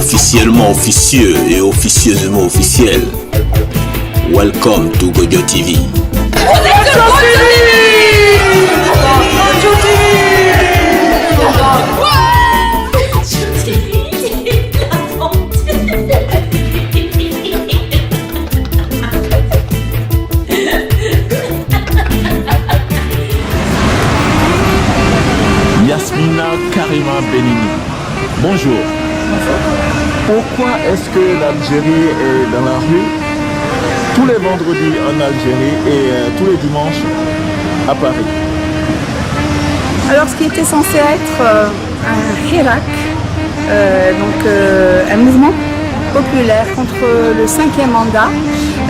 officiellement officieux et officieusement officiel. Welcome to Gojo TV. Yasmina Karima Benini. Bonjour. Pourquoi est-ce que l'Algérie est dans la rue tous les vendredis en Algérie et tous les dimanches à Paris? Alors ce qui était censé être un hirak, un mouvement populaire contre le 5e mandat,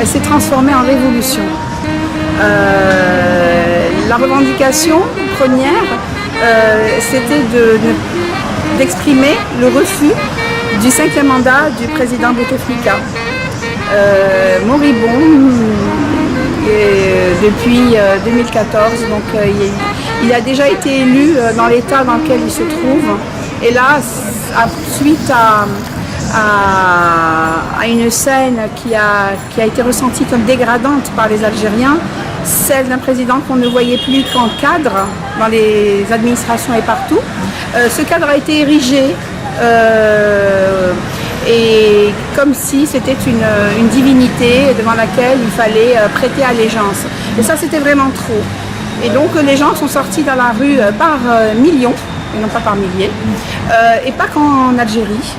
s'est transformé en révolution. La revendication première, c'était d'exprimer le refus du 5e mandat du président Bouteflika. Moribond depuis 2014, donc il a déjà été élu dans l'état dans lequel il se trouve. Et là, suite à une scène qui a été ressentie comme dégradante par les Algériens, celle d'un président qu'on ne voyait plus qu'en cadre dans les administrations et partout. Ce cadre a été érigé et comme si c'était une divinité devant laquelle il fallait prêter allégeance. Et ça, c'était vraiment trop. Et donc les gens sont sortis dans la rue par millions, et non pas par milliers, et pas qu'en Algérie.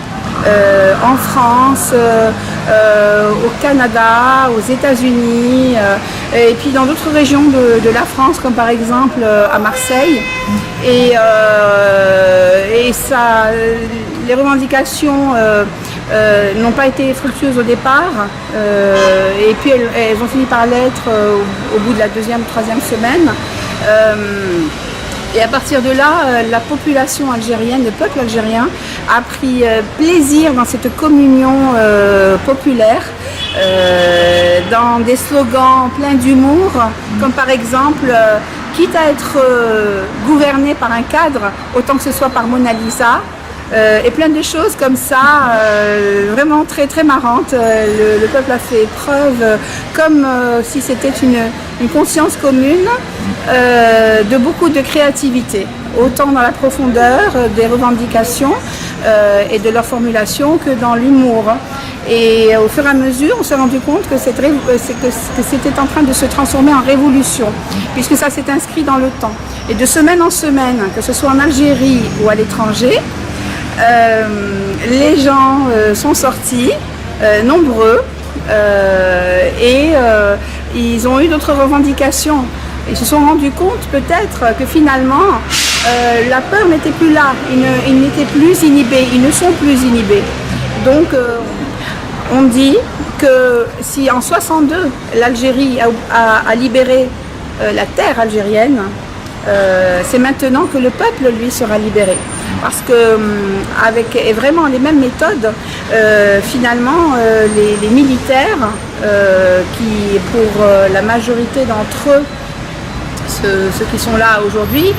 En France, au Canada, aux États-Unis, et puis dans d'autres régions de la France, comme par exemple à Marseille. Et ça, les revendications n'ont pas été fructueuses au départ, et puis elles ont fini par l'être au bout de la 2e, 3e semaine. Et à partir de là, la population algérienne, le peuple algérien a pris plaisir dans cette communion populaire, dans des slogans pleins d'humour, comme par exemple quitte à être gouverné par un cadre, autant que ce soit par Mona Lisa, et plein de choses comme ça, vraiment très très marrantes. Le peuple a fait preuve, comme si c'était une conscience commune, de beaucoup de créativité, autant dans la profondeur des revendications et de leur formulation que dans l'humour. Et au fur et à mesure, on s'est rendu compte que c'était en train de se transformer en révolution, puisque ça s'est inscrit dans le temps. Et de semaine en semaine, que ce soit en Algérie ou à l'étranger, les gens sont sortis, nombreux, et ils ont eu d'autres revendications. Ils se sont rendus compte peut-être que finalement la peur n'était plus là, ils n'étaient plus inhibés, ils ne sont plus inhibés. Donc on dit que si en 62 l'Algérie a libéré la terre algérienne, c'est maintenant que le peuple, lui, sera libéré. Parce que avec vraiment les mêmes méthodes, finalement, les militaires, qui pour la majorité d'entre eux, ceux qui sont là aujourd'hui,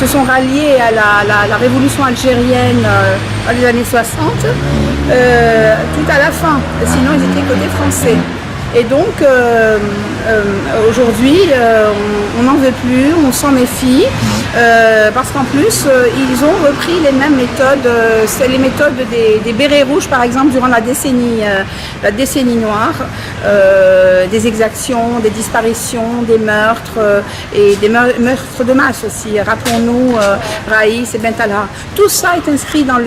se sont ralliés à la révolution algérienne dans les années 60, tout à la fin, sinon ils étaient côté français. Et donc aujourd'hui on n'en veut plus, on s'en méfie, parce qu'en plus ils ont repris les mêmes méthodes, c'est les méthodes des bérets rouges par exemple durant la décennie noire, des exactions, des disparitions, des meurtres, et des meurtres de masse aussi. Rappelons-nous Raïs et Bentala. Tout ça est inscrit dans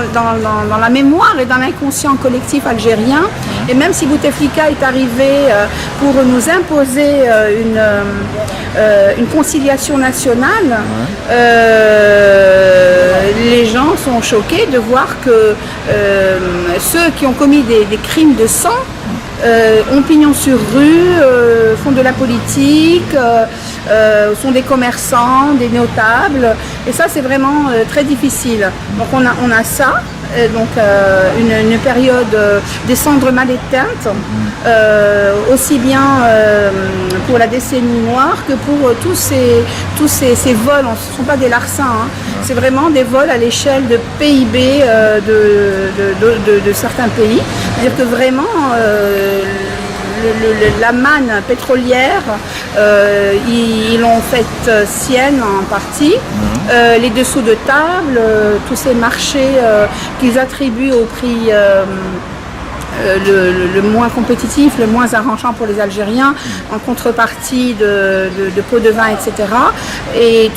dans la mémoire et dans l'inconscient collectif algérien. Et même si Bouteflika est arrivé pour nous imposer une conciliation nationale, les gens sont choqués de voir que ceux qui ont commis des crimes de sang ont pignon sur rue, font de la politique, sont des commerçants, des notables. Et ça, c'est vraiment très difficile. Donc on a ça. donc une période des cendres mal éteintes, aussi bien pour la décennie noire que pour tous ces vols. Ce ne sont pas des larcins, hein. C'est vraiment des vols à l'échelle de PIB de certains pays. C'est-à-dire que vraiment la manne pétrolière, ils l'ont faite sienne en partie. Les dessous de table, tous ces marchés qu'ils attribuent au prix le moins compétitif, le moins arrangeant pour les Algériens, en contrepartie de pots de vin, etc. Et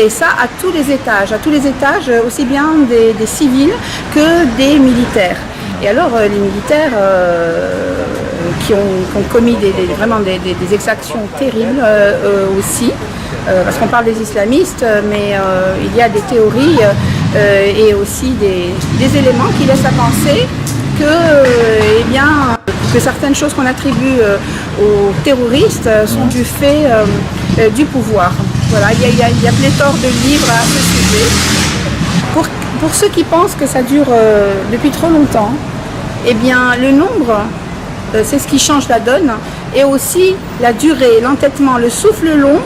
ça à tous les étages, aussi bien des civils que des militaires. Et alors les militaires qui ont commis vraiment des exactions terribles aussi, parce qu'on parle des islamistes, mais il y a des théories et aussi des éléments qui laissent à penser que certaines choses qu'on attribue aux terroristes sont du fait du pouvoir. Voilà, il y a pléthore de livres à ce sujet. Pour ceux qui pensent que ça dure depuis trop longtemps, eh bien le nombre, c'est ce qui change la donne, et aussi la durée, l'entêtement, le souffle long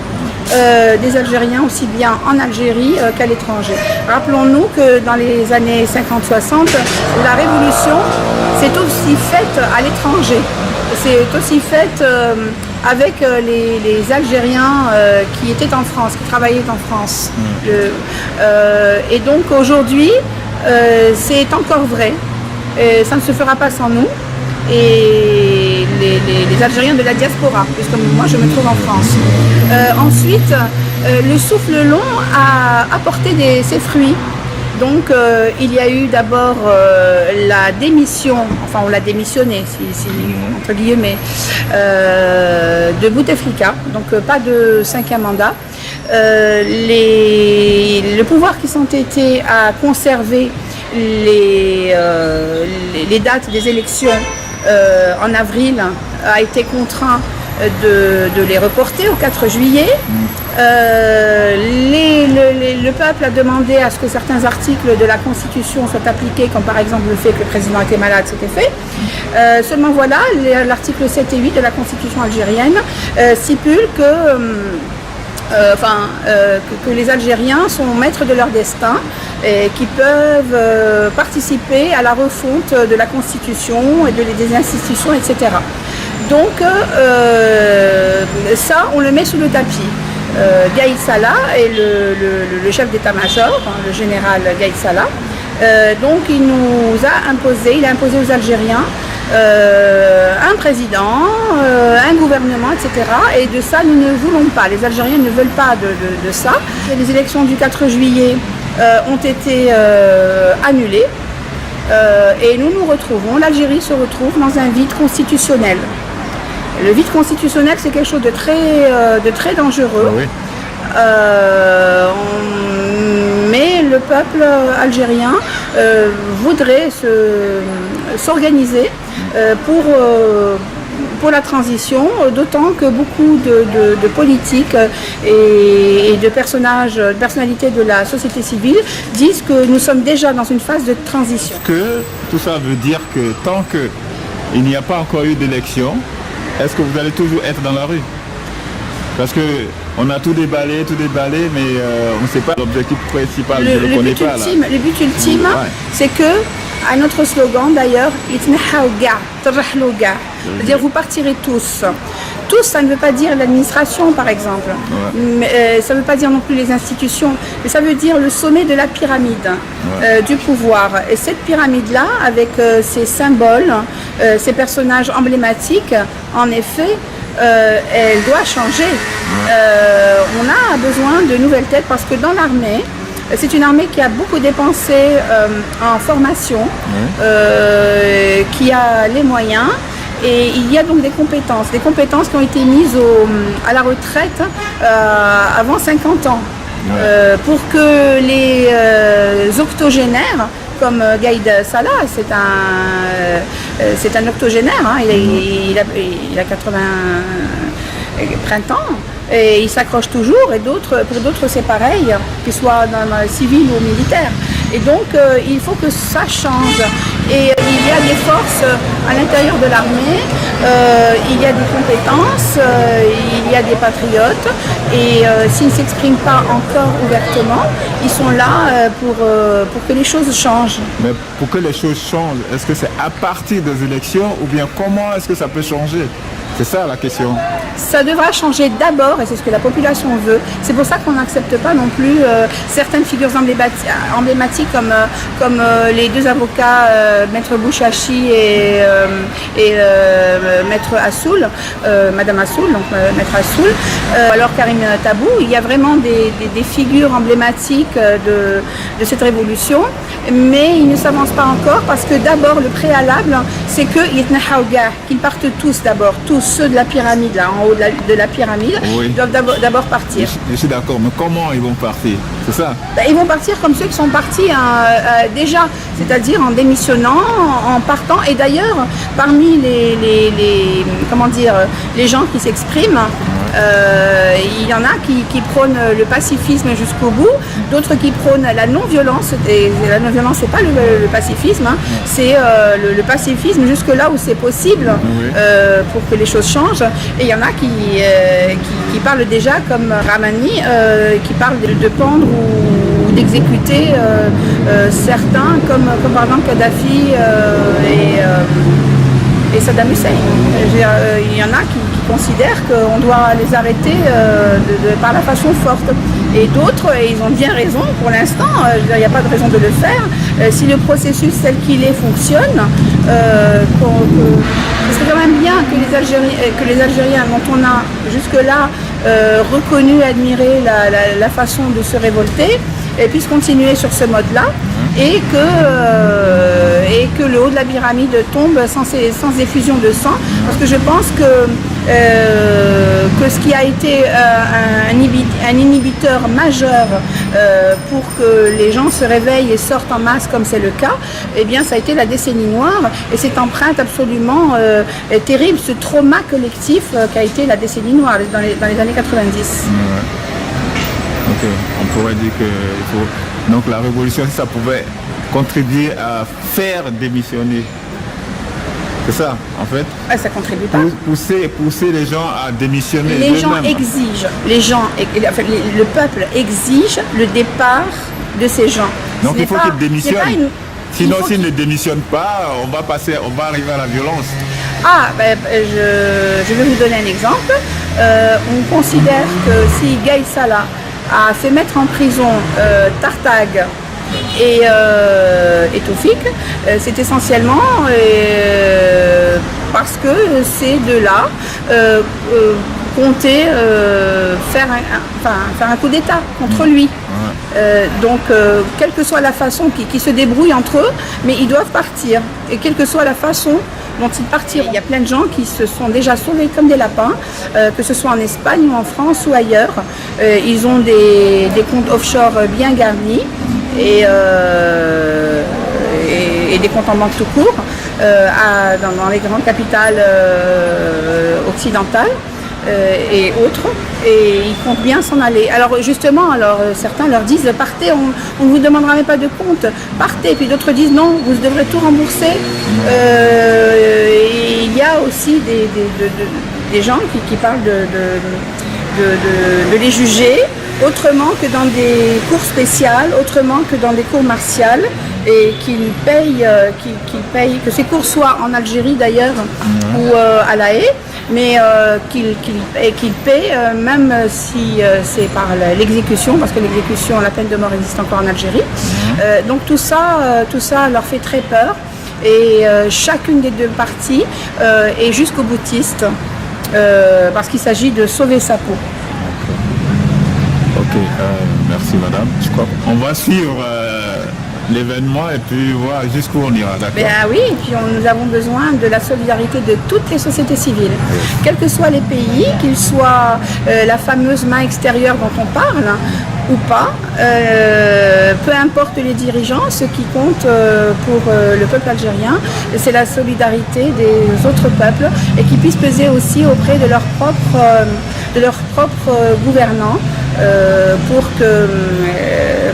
des Algériens, aussi bien en Algérie qu'à l'étranger. Rappelons-nous que dans les années 50-60, la révolution s'est aussi faite à l'étranger. C'est aussi faite avec les Algériens qui étaient en France, qui travaillaient en France. Et donc aujourd'hui, c'est encore vrai. Ça ne se fera pas sans nous. Et les Algériens de la diaspora, puisque moi je me trouve en France. Ensuite, le souffle long a apporté ses fruits. Donc il y a eu d'abord la démission, enfin on l'a démissionné, entre guillemets, de Bouteflika, donc pas de 5e mandat. Le pouvoir qui s'entêtait à conserver les dates des élections en avril a été contraint de les reporter au 4 juillet. Le peuple a demandé à ce que certains articles de la Constitution soient appliqués, comme par exemple le fait que le président était malade, c'était fait. Seulement voilà, l'article 7 et 8 de la Constitution algérienne stipule que les Algériens sont maîtres de leur destin et qui peuvent participer à la refonte de la Constitution et des institutions, etc. Donc ça, on le met sous le tapis. Gaïd Salah est le chef d'état-major, le général Gaïd Salah. Donc il a imposé aux Algériens un président, un gouvernement, etc. Et de ça, nous ne voulons pas. Les Algériens ne veulent pas de ça. Les élections du 4 juillet ont été annulées. Et nous nous retrouvons, l'Algérie se retrouve dans un vide constitutionnel. Le vide constitutionnel, c'est quelque chose de très dangereux. Oui. Mais le peuple algérien voudrait s'organiser, pour la transition, d'autant que beaucoup de politiques et de personnalités de la société civile disent que nous sommes déjà dans une phase de transition. Que tout ça veut dire que tant qu'il n'y a pas encore eu d'élection, est-ce que vous allez toujours être dans la rue? Parce qu'on a tout déballé, mais on ne sait pas l'objectif principal, je ne le connais pas. Le but ultime, ouais, c'est que, à notre slogan d'ailleurs, c'est-à-dire vous partirez tous. Tous, ça ne veut pas dire l'administration par exemple, ouais. Mais, ça ne veut pas dire non plus les institutions, mais ça veut dire le sommet de la pyramide, ouais, du pouvoir. Et cette pyramide-là, avec ses symboles, ces personnages emblématiques, en effet, elle doit changer. On a besoin de nouvelles têtes parce que dans l'armée, c'est une armée qui a beaucoup dépensé en formation, qui a les moyens, et il y a donc des compétences qui ont été mises à la retraite avant 50 ans, pour que les octogénaires, comme Gaïd Salah, c'est un octogénaire, hein, il a 80 printemps. Et il s'accroche toujours, et pour d'autres c'est pareil, qu'ils soient dans le civil ou militaire. Et donc, il faut que ça change. Et il y a des forces à l'intérieur de l'armée, il y a des compétences, il y a des patriotes. Et s'ils ne s'expriment pas encore ouvertement, ils sont là pour que les choses changent. Mais pour que les choses changent, est-ce que c'est à partir des élections ou bien comment est-ce que ça peut changer? C'est ça la question. Ça devra changer d'abord, et c'est ce que la population veut. C'est pour ça qu'on n'accepte pas non plus certaines figures emblématiques comme les deux avocats, Maître Bouchachi et Maître Assoul, Madame Assoul, donc Maître Assoul. Alors Karim Tabou, il y a vraiment des figures emblématiques de cette révolution, mais ils ne s'avancent pas encore parce que d'abord le préalable, c'est qu'ils partent tous d'abord, tous ceux de la pyramide, là, en haut de la pyramide, oui, doivent d'abord partir. Je suis d'accord, mais comment ils vont partir? C'est ça? Ils vont partir comme ceux qui sont partis déjà, c'est-à-dire en démissionnant, en partant. Et d'ailleurs, parmi les gens qui s'expriment, il y en a qui prônent le pacifisme jusqu'au bout, d'autres qui prônent la non-violence. Et la non-violence, c'est pas le pacifisme, hein, c'est le pacifisme jusque là où c'est possible, oui, pour que les choses changent. Et il y en a qui parlent déjà comme Ramani, qui parlent de pendre ou d'exécuter certains, comme par exemple Kadhafi et Saddam Hussein. Il y en a qui considèrent qu'on doit les arrêter par la façon forte. Et d'autres, et ils ont bien raison pour l'instant, il n'y a pas de raison de le faire. Si le processus tel qu'il est fonctionne, ce serait quand même bien que les Algériens dont on a jusque-là reconnu, admiré la façon de se révolter, puissent continuer sur ce mode-là, et que le haut de la pyramide tombe sans effusion de sang, parce que je pense que ce qui a été un inhibiteur majeur pour que les gens se réveillent et sortent en masse comme c'est le cas, eh bien ça a été la décennie noire et cette empreinte absolument terrible, ce trauma collectif qu'a été la décennie noire dans les années 90. Ouais. Ok, on pourrait dire que donc la révolution, ça pouvait contribuer à faire démissionner. C'est ça, en fait. Ça contribue pas. Pousser les gens à démissionner. Les gens exigent, le peuple exige le départ de ces gens. Donc il faut qu'ils démissionnent. Sinon, s'ils ne démissionnent pas, on va arriver à la violence. Je vais vous donner un exemple. On considère que si Gaï Salah a fait mettre en prison Tartag et Toufik, c'est essentiellement parce que ces deux-là comptaient faire un coup d'État contre lui. Donc, quelle que soit la façon qui se débrouillent entre eux, mais ils doivent partir. Et quelle que soit la façon dont ils partiront. Il y a plein de gens qui se sont déjà sauvés comme des lapins, que ce soit en Espagne ou en France ou ailleurs. Ils ont des comptes offshore bien garnis et des comptes en banque tout court dans les grandes capitales occidentales. Et autres, et ils comptent bien s'en aller. Alors justement, certains leur disent partez, on ne vous demandera même pas de compte, partez, puis d'autres disent non, vous devrez tout rembourser. Et il y a aussi des gens qui parlent de les juger autrement que dans des cours spéciales, autrement que dans des cours martiales, et qu'ils payent, que ces cours soient en Algérie d'ailleurs ou à La Haye, mais qu'ils paient même si c'est par l'exécution, parce que l'exécution, la peine de mort existe encore en Algérie. Donc tout ça leur fait très peur, et chacune des deux parties est jusqu'au boutiste, parce qu'il s'agit de sauver sa peau. Ok, merci madame. Je crois qu'on va suivre l'événement et puis voir jusqu'où on ira, d'accord? Oui, et puis nous avons besoin de la solidarité de toutes les sociétés civiles, quels que soient les pays, qu'ils soient la fameuse main extérieure dont on parle ou pas, peu importe les dirigeants, ce qui compte pour le peuple algérien, c'est la solidarité des autres peuples, et qui puissent peser aussi auprès de leurs propres gouvernants pour que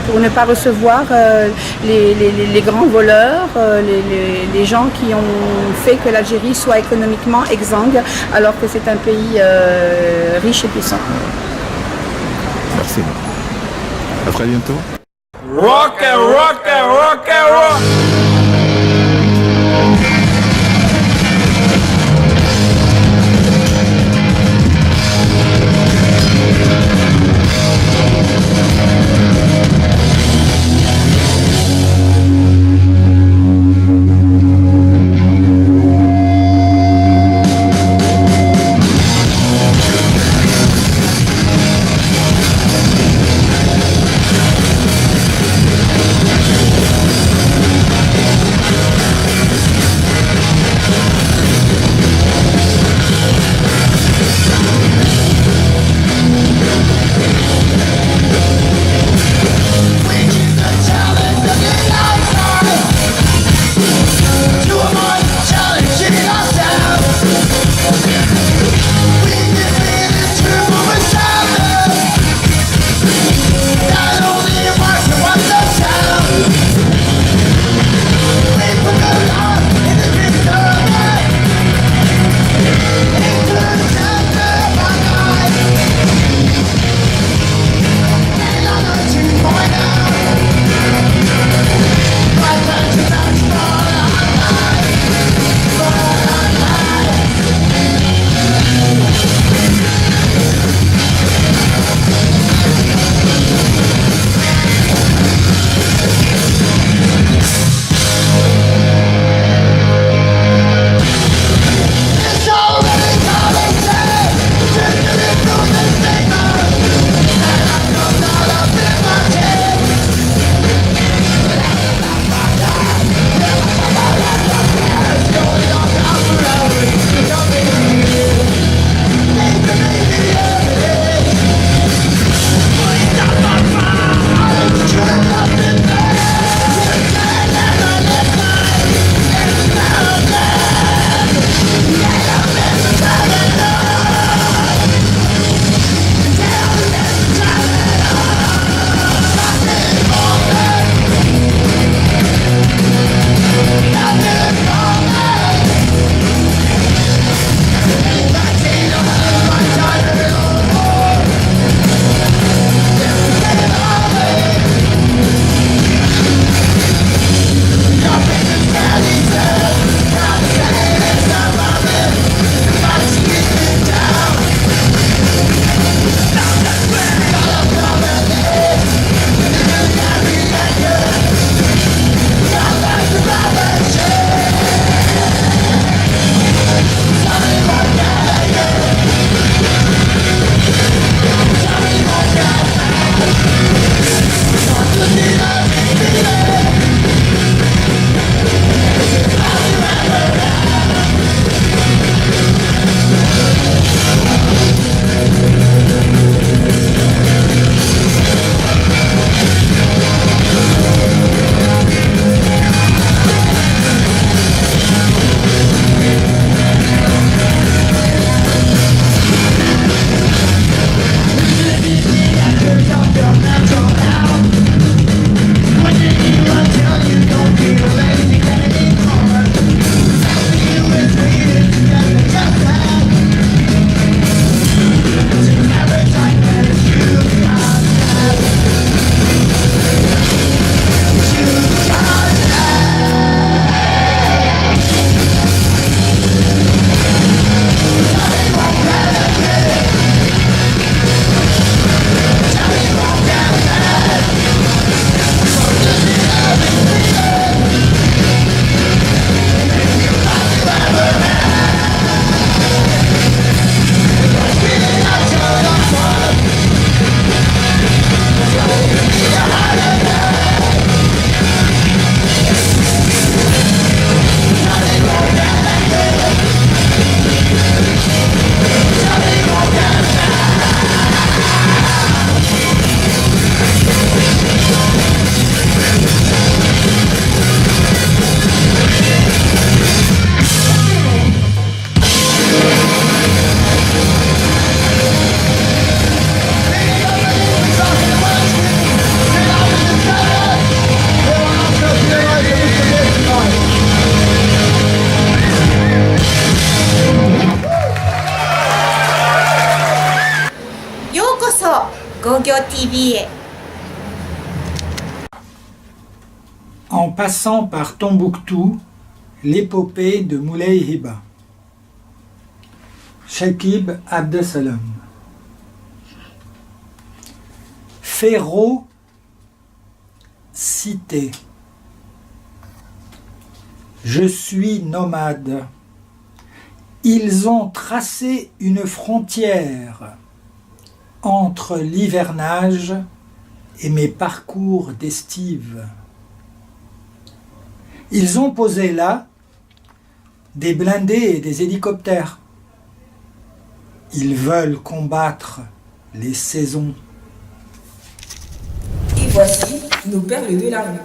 pour ne pas recevoir les grands voleurs, les gens qui ont fait que l'Algérie soit économiquement exsangue, alors que c'est un pays riche et puissant. Merci. À très bientôt. Rock and rock and rock and rock. Gogyo TV へ。 En passant par Tombouctou, l'épopée de Moulay Hiba. Shakib Abdesalam. Férocité. Je suis nomade. Ils ont tracé une frontière entre l'hivernage et mes parcours d'estive. Ils ont posé là des blindés et des hélicoptères. Ils veulent combattre les saisons. Et voici nos perles de la rue.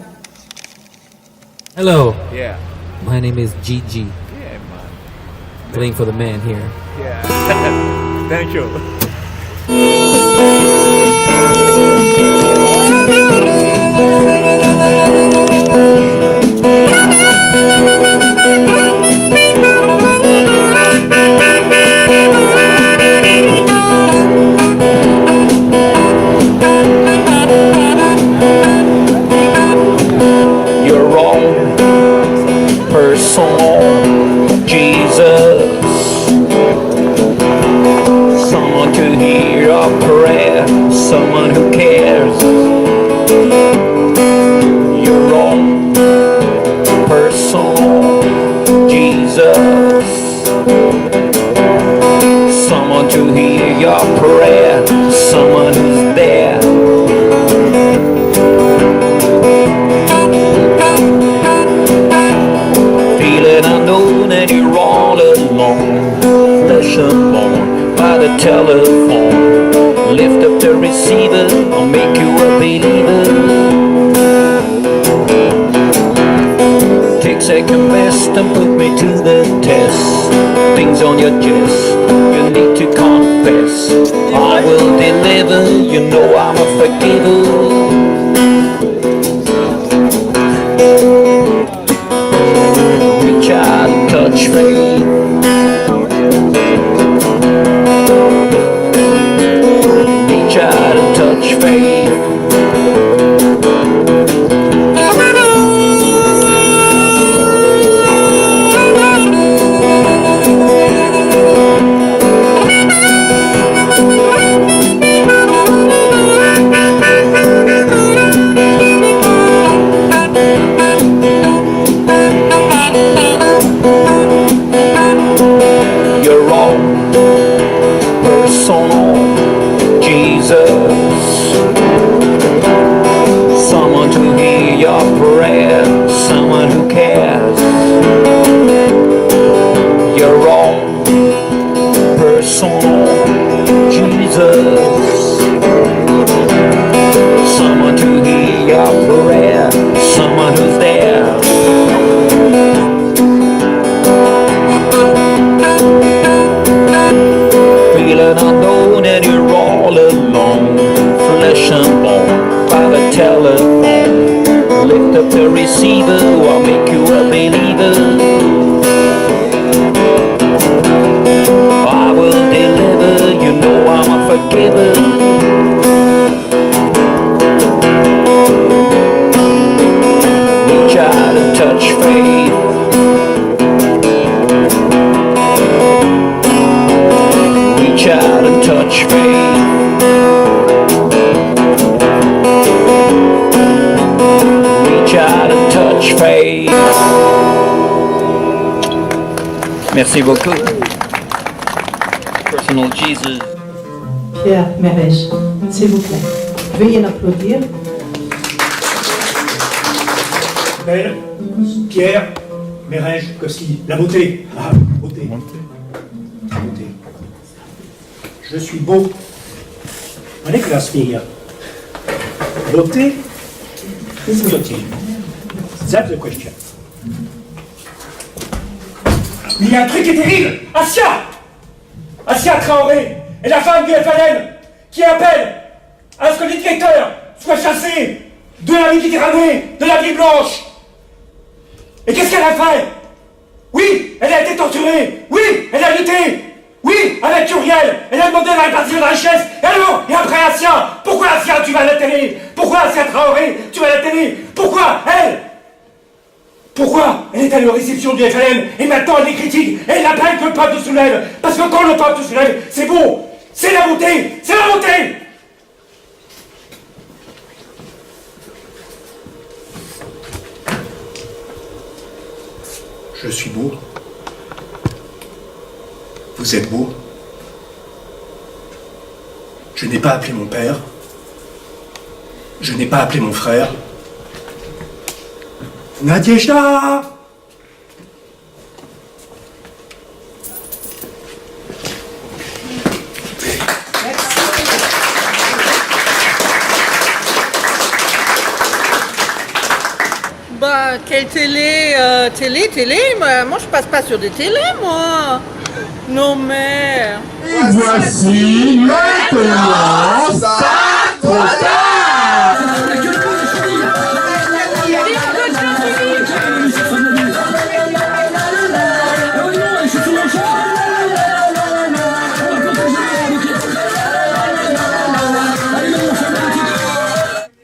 Hello, Yeah. my name is Gigi. Yeah, man. Playing for the man here. Yeah. Thank you. Your own personal Jesus, someone to hear your prayer, someone who cares. Your own personal Jesus, someone to hear your prayer, someone who's there. Feeling unknown and you're all alone, flesh and bone by the telephone. Lift up the receiver, I'll make you a believer. Take second best and put me to the test. Things on your chest, you need to confess. I will deliver, you know I'm a forgiver. Reach out and touch faith. Reach out and touch faith. Your own personal Jesus, someone to hear your prayer, someone who cares. Your own personal Jesus, someone to hear your prayer, someone who's there. Feeling unknown and you're all alone, flesh and bone by the telephone. Lift up the receiver, I'll make you a believer. I will deliver, you know I'm a forgiver. Reach out and touch faith. Reach out and touch faith. Reach out and touch faith. Merci beaucoup. Personal Jesus. Pierre Mérèche, s'il vous plaît. Veuillez l'applaudir. Belle, Pierre, Mérèche, Costi, la beauté. Ah, beauté. Beauté. Je suis beau. On est classe, fille. Beauté, beauty. That's the question. Il y a un truc qui est terrible. Assia Traoré est la femme du FLN qui appelle à ce que les dictateurs soient chassés de la Méditerranée, de la vie blanche. Et qu'est-ce qu'elle a fait? Oui, elle a été torturée. Oui, elle a lutté. Oui, avec Uriel. Elle a demandé la répartition de la richesse. Et alors? Et après Assia? Pourquoi Assia, tu vas à la télé? Pourquoi Assia Traoré, tu vas à la télé? Pourquoi elle? Pourquoi elle est allée aux réceptions du FLN et maintenant elle les critique et elle appelle que le peuple se soulève? Parce que quand le peuple se soulève, c'est bon. C'est la montée. C'est la montée. Je suis beau. Vous êtes beau. Je n'ai pas appelé mon père. Je n'ai pas appelé mon frère. Nadejda! Bah, quelle télé? Télé? Moi, je passe pas sur des télés, moi. Non, mais... Et voici maintenant ça trop tard.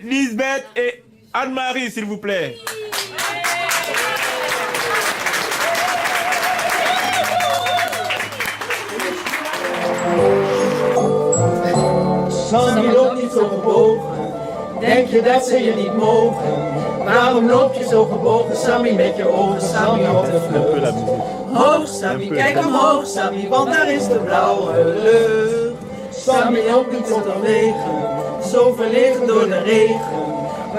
Lisbeth et Anne-Marie, s'il vous plaît. Sammy loopt niet zo gebogen, denk je dat ze je niet mogen? Waarom loop je zo gebogen, Sammy, met je ogen, Sammy, op de vlucht? Hoog, Sammy, kijk omhoog, Sammy, want daar is de blauwe lucht. Sammy loopt niet onderwegen, zo verlegen door de regen.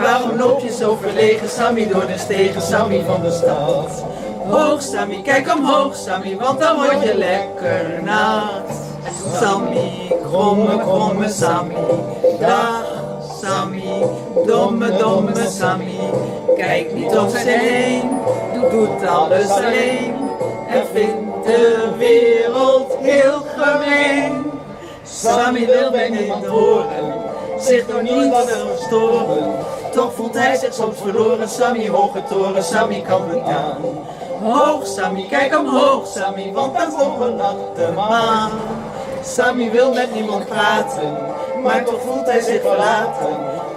Waarom loop je zo verlegen, Sammy, door de stegen, Sammy van de stad? Hoog, Sammy, kijk omhoog, Sammy, want dan word je lekker nat. Sammy, kromme Sammy, dag Sammy, domme Sammy. Kijk niet om zich heen, doet alles alleen en vindt de wereld heel gemeen. Sammy wil mij niet horen, zich door niets storen. Toch voelt hij zich soms verloren, Sammy, hoge toren, Sammy kan het aan. Hoog Sammy, kijk omhoog Sammy, want daar volgen lacht de maan. Sammy wil met niemand praten, maar toch voelt hij zich verlaten.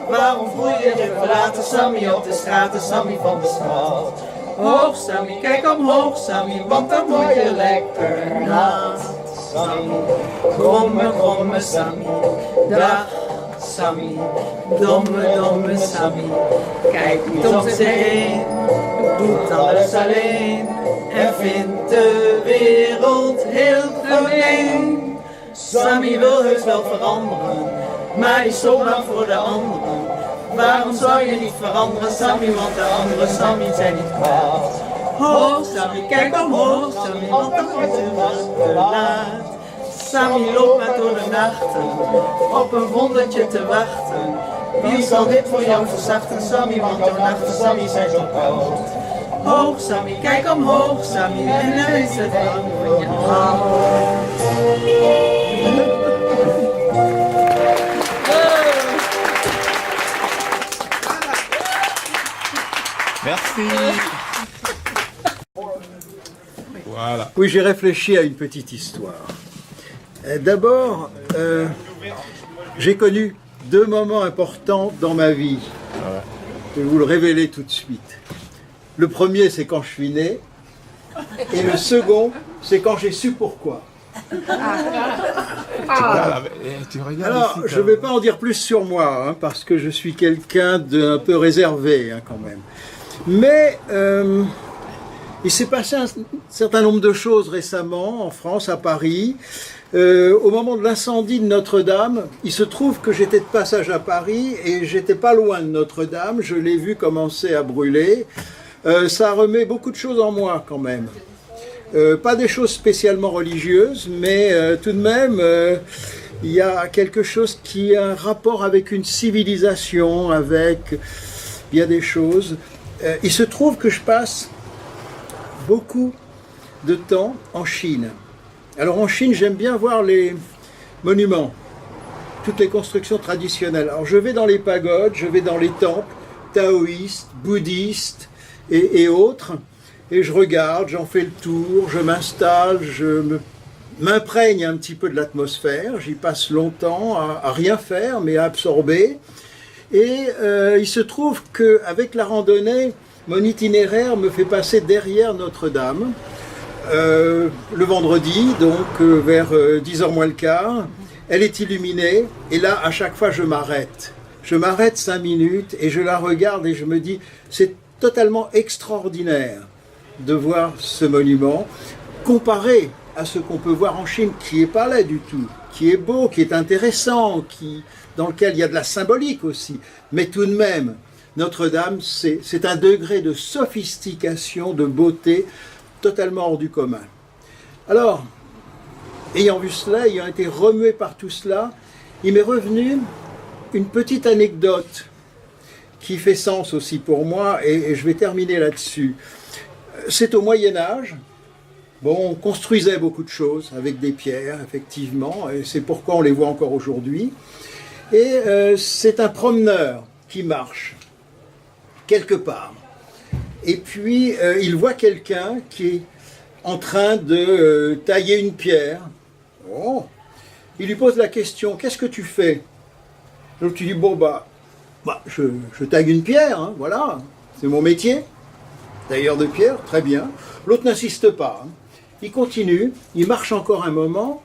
Waarom voel je je verlaten, Sammy, op de straten, Sammy van de stad? Hoog Sammy, kijk omhoog Sammy, want dan word je lekker nat. Sammy, kromme Sammy, dag Sammy, domme Sammy. Kijk niet om zich heen, doet alles alleen en vindt de wereld heel gemeen. Sammy wil heus wel veranderen, maar is zo bang voor de anderen. Waarom zou je niet veranderen, Sammy, want de andere Sammy zijn niet kwaad. Hoog Sammy, kijk omhoog Sammy, want dan wordt de nacht te laat. Sammy loopt maar door de nachten, op een wondertje te wachten. Wie zal dit voor jou verzachten, Sammy, want jouw nachten, Sammy, zijn zo koud. Hoog Sammy, kijk omhoog Sammy, en dan is het lang van je hart. Merci. Voilà. Oui, j'ai réfléchi à une petite histoire. D'abord, j'ai connu deux moments importants dans ma vie. Je vais vous le révéler tout de suite. Le premier, c'est quand je suis né. Et le second, c'est quand j'ai su pourquoi. Alors, je ne vais pas en dire plus sur moi, hein, parce que je suis quelqu'un d'un peu réservé, hein, quand même. Mais il s'est passé un certain nombre de choses récemment, en France, à Paris. Au moment de l'incendie de Notre-Dame, il se trouve que j'étais de passage à Paris et j'étais pas loin de Notre-Dame. Je l'ai vu commencer à brûler. Ça remet beaucoup de choses en moi, quand même. Pas des choses spécialement religieuses, mais tout de même, il y a quelque chose qui a un rapport avec une civilisation, il y a des choses. Il se trouve que je passe beaucoup de temps en Chine. Alors en Chine, j'aime bien voir les monuments, toutes les constructions traditionnelles. Alors je vais dans les pagodes, je vais dans les temples taoïstes, bouddhistes et autres. Et je regarde, j'en fais le tour, je m'installe, m'imprègne un petit peu de l'atmosphère, j'y passe longtemps à rien faire, mais à absorber. Et il se trouve qu'avec la randonnée, mon itinéraire me fait passer derrière Notre-Dame, le vendredi, donc vers 10h moins le quart. Elle est illuminée, et là, à chaque fois, je m'arrête. Je m'arrête 5 minutes, et je la regarde, et je me dis, c'est totalement extraordinaire de voir ce monument, comparé à ce qu'on peut voir en Chine, qui n'est pas là du tout, qui est beau, qui est intéressant, dans lequel il y a de la symbolique aussi. Mais tout de même, Notre-Dame, c'est un degré de sophistication, de beauté, totalement hors du commun. Alors, ayant vu cela, ayant été remué par tout cela, il m'est revenu une petite anecdote qui fait sens aussi pour moi, et je vais terminer là-dessus. C'est au Moyen-Âge. Bon, on construisait beaucoup de choses avec des pierres, effectivement, et c'est pourquoi on les voit encore aujourd'hui. Et c'est un promeneur qui marche quelque part. Et puis, il voit quelqu'un qui est en train de tailler une pierre. Oh. Il lui pose la question, qu'est-ce que tu fais? Donc tu dis, bon, je taille une pierre, hein, voilà, c'est mon métier. Tailleur de pierre, très bien. L'autre n'insiste pas. Hein. Il continue, il marche encore un moment,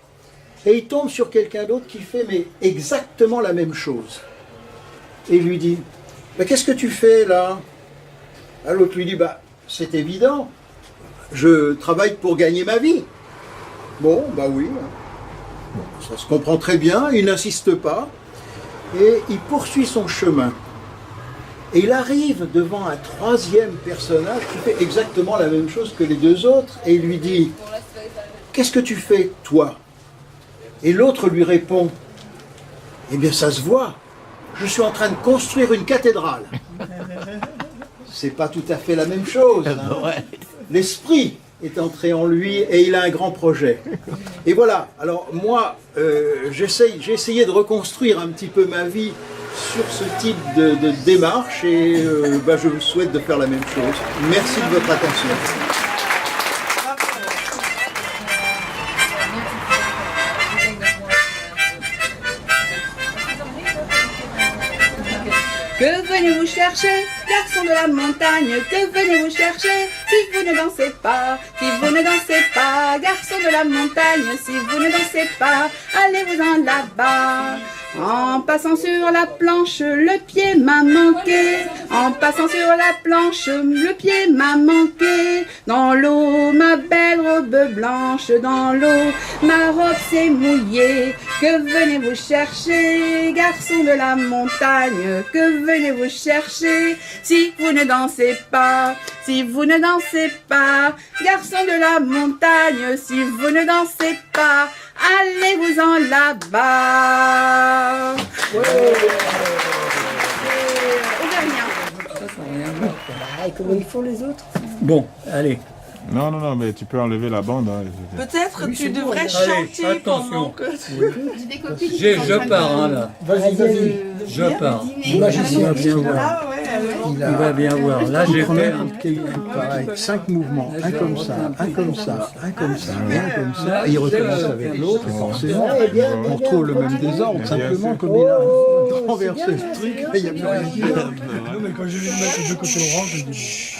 et il tombe sur quelqu'un d'autre qui fait mais exactement la même chose. Et il lui dit, qu'est-ce que tu fais là? L'autre lui dit, c'est évident, je travaille pour gagner ma vie. Bon, oui, ça se comprend très bien, il n'insiste pas, et il poursuit son chemin. Et il arrive devant un troisième personnage qui fait exactement la même chose que les deux autres, et il lui dit, qu'est-ce que tu fais, toi? Et l'autre lui répond, eh bien ça se voit, je suis en train de construire une cathédrale. C'est pas tout à fait la même chose. Hein. L'esprit est entré en lui et il a un grand projet. Et voilà, alors moi, j'ai essayé de reconstruire un petit peu ma vie sur ce type de démarche et je vous souhaite de faire la même chose. Merci de votre attention. Que venez-vous chercher, garçon de la montagne? Que venez-vous chercher si vous ne dansez pas? Si vous ne dansez pas, garçon de la montagne, si vous ne dansez pas, allez-vous-en là-bas. En passant sur la planche, le pied m'a manqué. En passant sur la planche, le pied m'a manqué. Dans l'eau, ma belle robe blanche, dans l'eau, ma robe s'est mouillée. Que venez-vous chercher, garçon de la montagne? Que venez-vous chercher si vous ne dansez pas? Si vous ne dansez pas, garçon de la montagne, si vous ne dansez pas, allez-vous-en là-bas. Et comment ils font les autres? Bon, allez. Non, mais tu peux enlever la bande. Hein. Peut-être tu devrais chanter. Allez, attention. Que... Je pars, là. Vas-y. Je pars. Le magicien vient voir. Ah ouais, Il va bien voir. Là, j'ai fait pareil, 5 mouvements, un comme ça, un comme ça, un comme ça, un comme ça, et il recommence avec l'autre, et forcément, on retrouve le même désordre, simplement comme il a renversé ce truc, il n'y a plus rien à dire. Non, mais quand j'ai vu le mettre de côté orange, je dis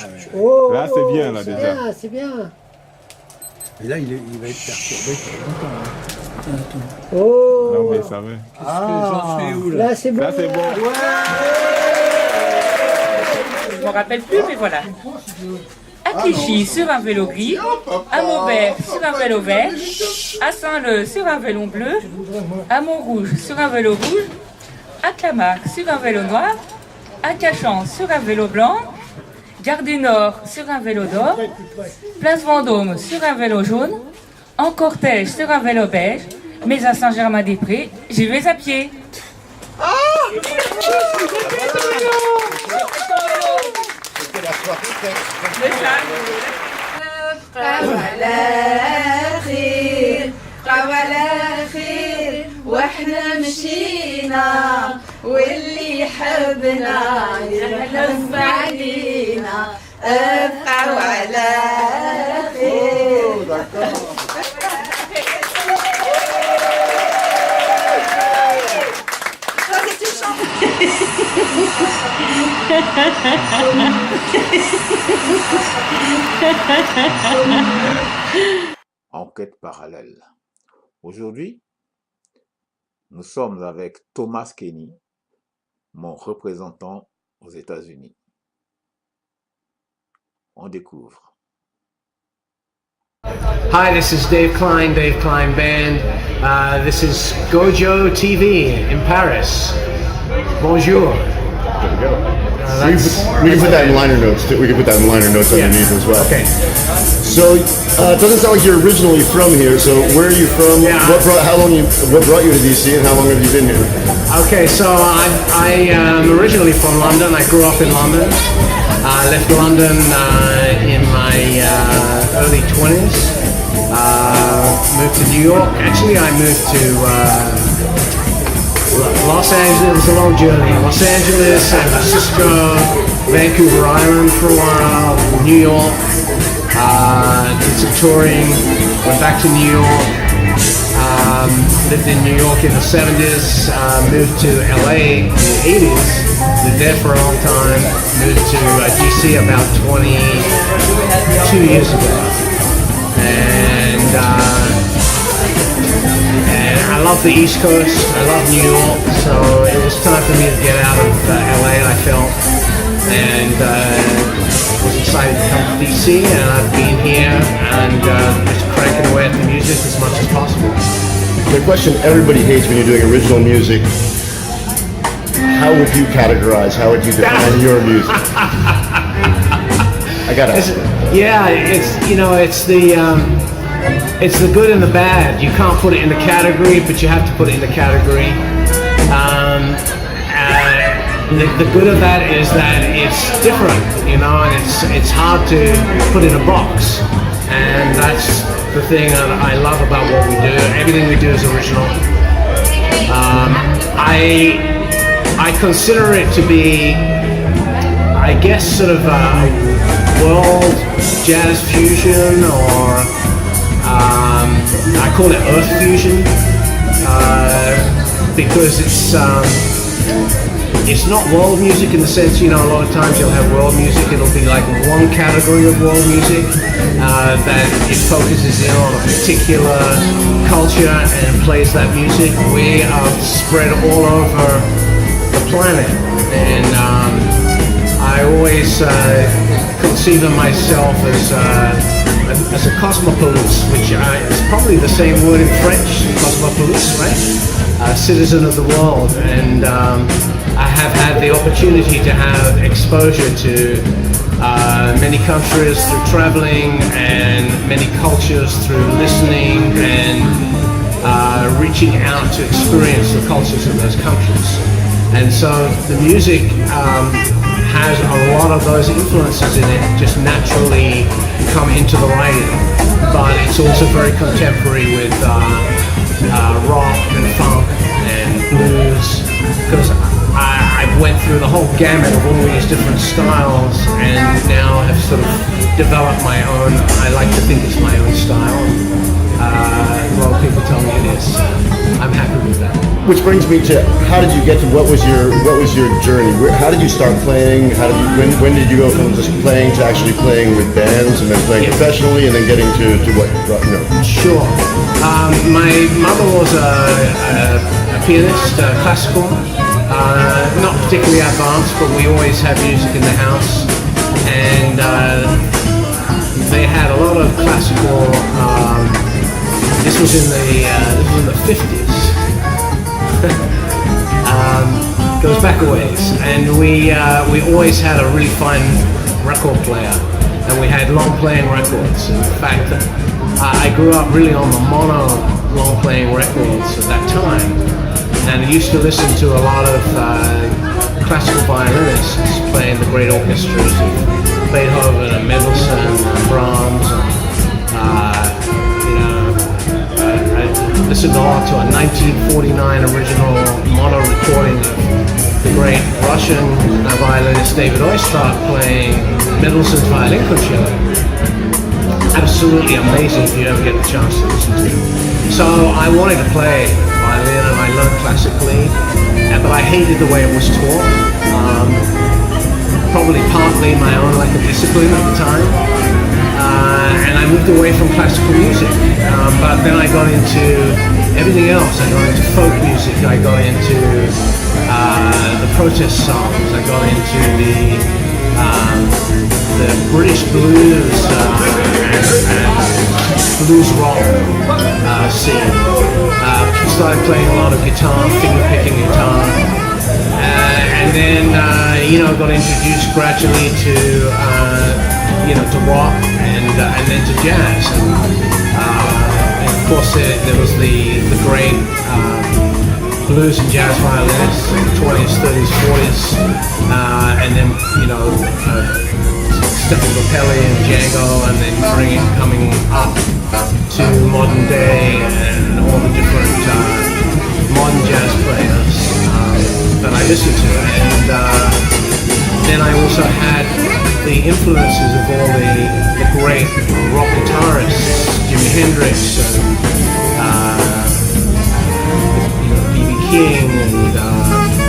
là, c'est bien, là, déjà. C'est bien. Et là, il va être perturbé pour longtemps. Oh. Non, mais ça va. J'en suis où, là? Là, c'est bon. Là, c'est bon. Je me rappelle plus, mais voilà. À Clichy, sur un vélo gris. À Maubert, sur un vélo vert. À Saint-Leu, sur un vélo bleu. À Montrouge, sur un vélo rouge. À Clamart, sur un vélo noir. À Cachan, sur un vélo blanc. Gare du Nord, sur un vélo d'or. Place Vendôme, sur un vélo jaune. En cortège, sur un vélo beige. Mais à Saint-Germain-des-Prés, j'y vais à pied. C'était la soirée خير واحنا مشينا واللي يحبنا يلف علينا ابقوا على خير Enquête parallèle. Aujourd'hui, nous sommes avec Thomas Kenny, mon représentant aux États-Unis. On découvre. Hi, this is Dave Klein Band. This is Gojo TV in Paris. Bonjour. There we go. We can put that in liner notes too. We can put that in liner notes underneath as well. Okay. So it doesn't sound like you're originally from here. So where are you from? Yeah. What brought you to DC, and how long have you been here? Okay, so I am originally from London. I grew up in London. I left London in my early 20s. Moved to New York. Actually, I moved to Los Angeles. It was a long journey. Los Angeles, San Francisco, Vancouver Island for a while, New York. Did some touring. Went back to New York. Lived in New York in the 70s. Moved to LA in the 80s. Lived there for a long time. Moved to DC about 22 years ago. And I love the East Coast. I love New York. So it was time for me to get out of LA, I felt. And was excited to come to DC, and I've been here and just cranking away at the music as much as possible. The question everybody hates when you're doing original music: how would you categorize? How would you define your music? I gotta ask. Yeah, it's the good and the bad. You can't put it in the category, but you have to put it in the category. The good of that is that it's different, and it's hard to put in a box. And that's the thing that I love about what we do. Everything we do is original. I consider it to be, I guess, sort of world jazz fusion, or I call it earth fusion, because it's not world music in the sense, a lot of times you'll have world music, it'll be like one category of world music that it focuses in on a particular culture and plays that music. We are spread all over the planet, and I always conceive of myself as a cosmopolite, which is probably the same word in French, cosmopolite, right? Citizen of the world, and I have had the opportunity to have exposure to many countries through traveling, and many cultures through listening and reaching out to experience the cultures of those countries. And so the music has a lot of those influences in it, just naturally come into the writing. But it's also very contemporary with rock and funk and blues, because I went through the whole gamut of all these different styles, and now have sort of developed my own. I like to think it's my own style. A lot of people tell me it is. I'm happy with that. Which brings me to, how did you get to, what was your journey? How did you start playing? When did you go from just playing to actually playing with bands, and then playing professionally, and then getting to what? Sure. My mother was a pianist, classical. Not particularly advanced, but we always had music in the house, and they had a lot of classical. This was in the 50s. Goes back a ways, and we always had a really fine record player, and we had long playing records. In fact, I grew up really on the mono long playing records at that time, and I used to listen to a lot of classical violinists playing the great orchestras of Beethoven and Mendelssohn and Brahms, listened a lot to a 1949 original mono recording of the great Russian violinist David Oistrakh playing Mendelssohn's Violin Concerto. Absolutely amazing if you ever get the chance to listen to it. So I wanted to play violin, and I learned classically, but I hated the way it was taught. probably partly my own lack of discipline at the time. And I moved away from classical music. But then I got into everything else. I got into folk music. I got into the protest songs. I got into the British blues and blues rock scene. Started playing a lot of guitar, finger-picking guitar. And then, got introduced gradually to rock and then to jazz. And of course, there was the great blues and jazz violinists in the 20s, 30s, 40s, and then, Stephen Grappelli and Django, and then coming up to modern day and all the different modern jazz players that I listened to. And then I also had the influences of all the great rock guitarists, Jimi Hendrix and B.B. King and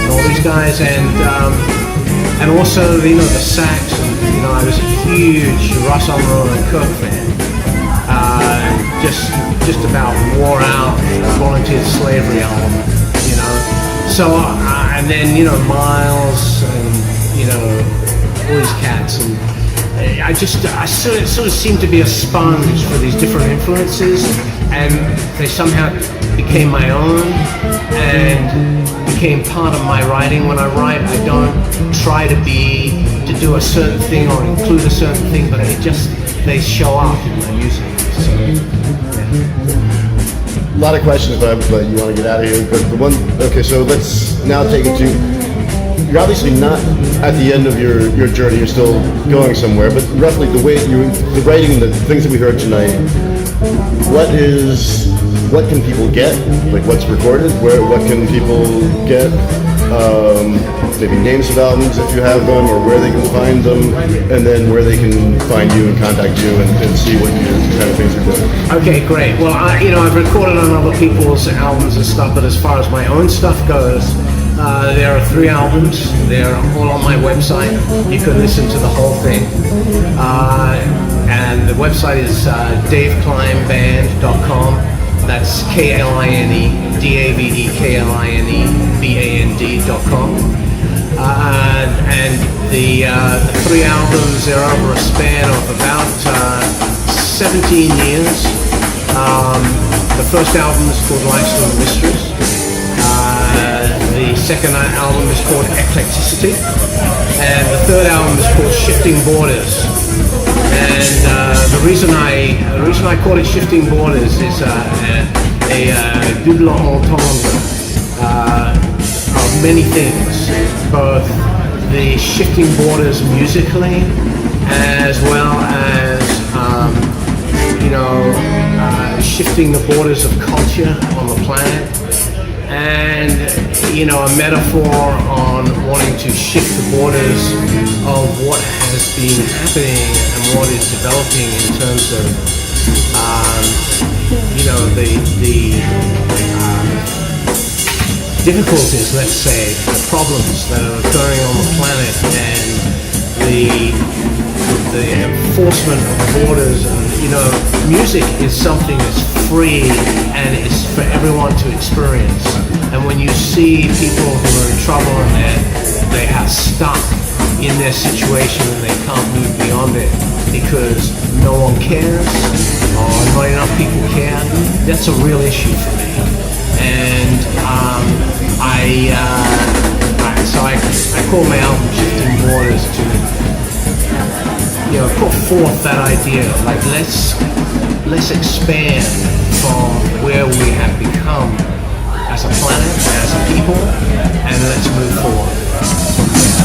all these guys, and also the sax. And, I was a huge Russ Unruh and Kirk fan. Just about wore out Volunteered Slavery album, So and then Miles and all these cats, and I sort of seemed to be a sponge for these different influences, and they somehow became my own and became part of my writing. When I write, I don't try to do a certain thing or include a certain thing, but they show up in my music. So, a lot of questions, but you want to get out of here. But the one, okay, so let's now take it to, you're obviously not at the end of your journey, you're still going somewhere, but roughly the writing, the things that we heard tonight, what can people get? Like what's recorded? What can people get? Maybe names of albums if you have them, or where they can find them, and then where they can find you and contact you and see what kind of things you're doing. Okay, great. Well, I've recorded on other people's albums and stuff, but as far as my own stuff goes, there are 3 albums. They're all on my website. You can listen to the whole thing. And the website is daveklineband.com. That's KLINEDAVEKLINEBAND.com. And the 3 albums are over a span of about 17 years. The first album is called Limestone Mysteries. The second album is called Eclecticity. And the third album is called Shifting Borders. And the reason I call it Shifting Borders is a double entendre of many things, both the shifting borders musically, as well as shifting the borders of culture on the planet, and a metaphor on wanting to shift the borders of what has been happening and what is developing in terms of the difficulties, let's say, the problems that are occurring on the planet, and the enforcement of borders. And music is something that's free and it's for everyone to experience. And when you see people who are in trouble and they are stuck in their situation and they can't move beyond it because no one cares or not enough people care, that's a real issue for me. And I call my album Shifting Borders to put forth that idea, like let's expand from where we have become as a planet, as a people, and let's move forward from there.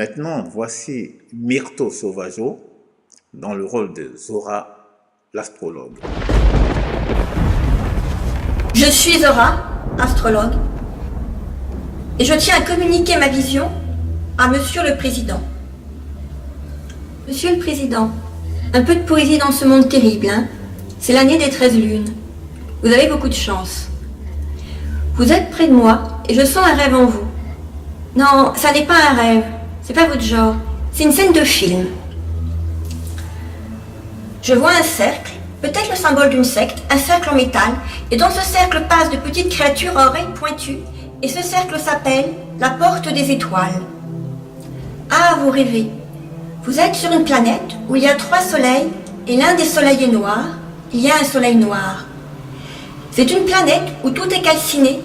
maintenant, voici Myrto Sauvageau dans le rôle de Zora, l'astrologue. Je suis Zora, astrologue, et je tiens à communiquer ma vision à Monsieur le Président. Monsieur le Président, un peu de poésie dans ce monde terrible, hein? C'est l'année des 13 lunes. Vous avez beaucoup de chance. Vous êtes près de moi et je sens un rêve en vous. Non, ça n'est pas un rêve, c'est pas votre genre, c'est une scène de film. Je vois un cercle, peut-être le symbole d'une secte, un cercle en métal, et dans ce cercle passent de petites créatures à oreilles pointues, et ce cercle s'appelle la porte des étoiles. Ah, vous rêvez. Vous êtes sur une planète où il y a 3 soleils, et l'un des soleils est noir, il y a un soleil noir. C'est une planète où tout est calciné,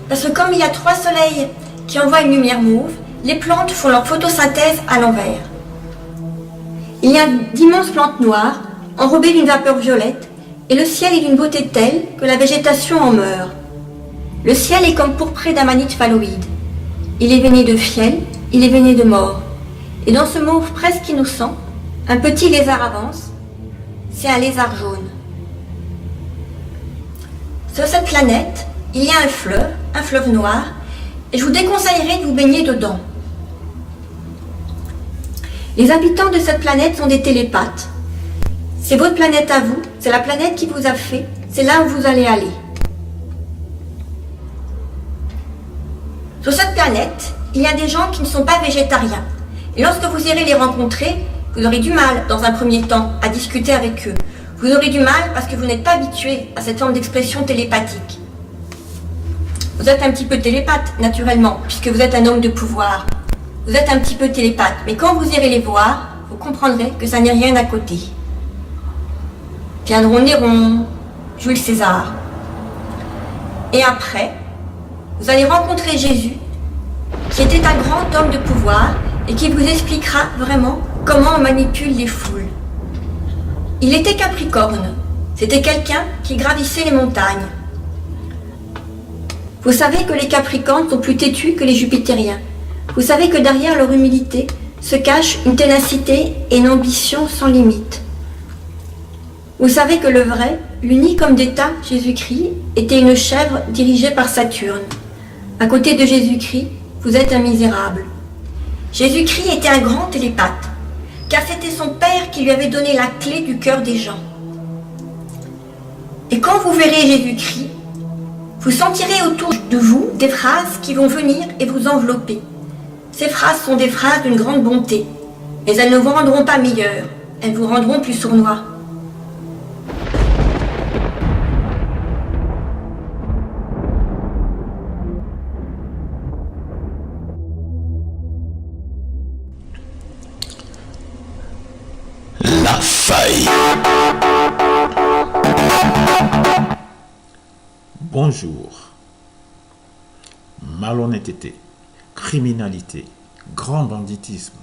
parce que comme il y a 3 soleils qui envoient une lumière mauve, les plantes font leur photosynthèse à l'envers. Il y a d'immenses plantes noires, enrobées d'une vapeur violette, et le ciel est d'une beauté telle que la végétation en meurt. Le ciel est comme pourpré d'amanite phalloïde. Il est veiné de fiel, il est veiné de mort. Et dans ce mauve presque innocent, un petit lézard avance. C'est un lézard jaune. Sur cette planète, il y a un fleuve noir, et je vous déconseillerais de vous baigner dedans. Les habitants de cette planète sont des télépathes. C'est votre planète à vous, c'est la planète qui vous a fait, c'est là où vous allez aller. Sur cette planète, il y a des gens qui ne sont pas végétariens. Et lorsque vous irez les rencontrer, vous aurez du mal, dans un premier temps, à discuter avec eux. Vous aurez du mal parce que vous n'êtes pas habitué à cette forme d'expression télépathique. Vous êtes un petit peu télépathe, naturellement, puisque vous êtes un homme de pouvoir. Vous êtes un petit peu télépathe, mais quand vous irez les voir, vous comprendrez que ça n'est rien à côté. Viendront Néron, Jules César. Et après, vous allez rencontrer Jésus, qui était un grand homme de pouvoir et qui vous expliquera vraiment comment on manipule les foules. Il était Capricorne, c'était quelqu'un qui gravissait les montagnes. Vous savez que les Capricornes sont plus têtus que les Jupitériens. Vous savez que derrière leur humilité se cache une ténacité et une ambition sans limite. Vous savez que le vrai, l'unique homme d'État, Jésus-Christ, était une chèvre dirigée par Saturne. À côté de Jésus-Christ, vous êtes un misérable. Jésus-Christ était un grand télépathe, car c'était son Père qui lui avait donné la clé du cœur des gens. Et quand vous verrez Jésus-Christ, vous sentirez autour de vous des phrases qui vont venir et vous envelopper. Ces phrases sont des phrases d'une grande bonté, mais elles ne vous rendront pas meilleurs, elles vous rendront plus sournois. La faille. Bonjour. Malhonnêteté, criminalité, grand banditisme.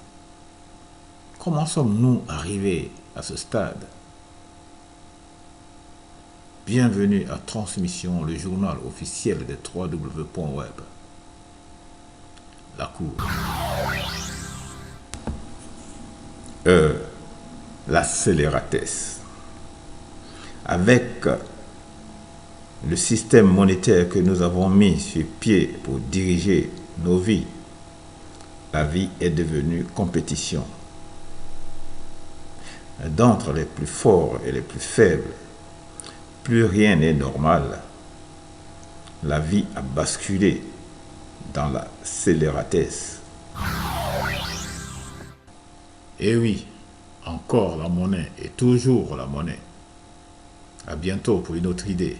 Comment sommes-nous arrivés à ce stade? Bienvenue à Transmission, le journal officiel de www.web. La Cour. L'accélératesse. Avec le système monétaire que nous avons mis sur pied pour diriger nos vies, la vie est devenue compétition. D'entre les plus forts et les plus faibles, plus rien n'est normal. La vie a basculé dans l'accélératesse. Et oui, encore la monnaie et toujours la monnaie. À bientôt pour une autre idée.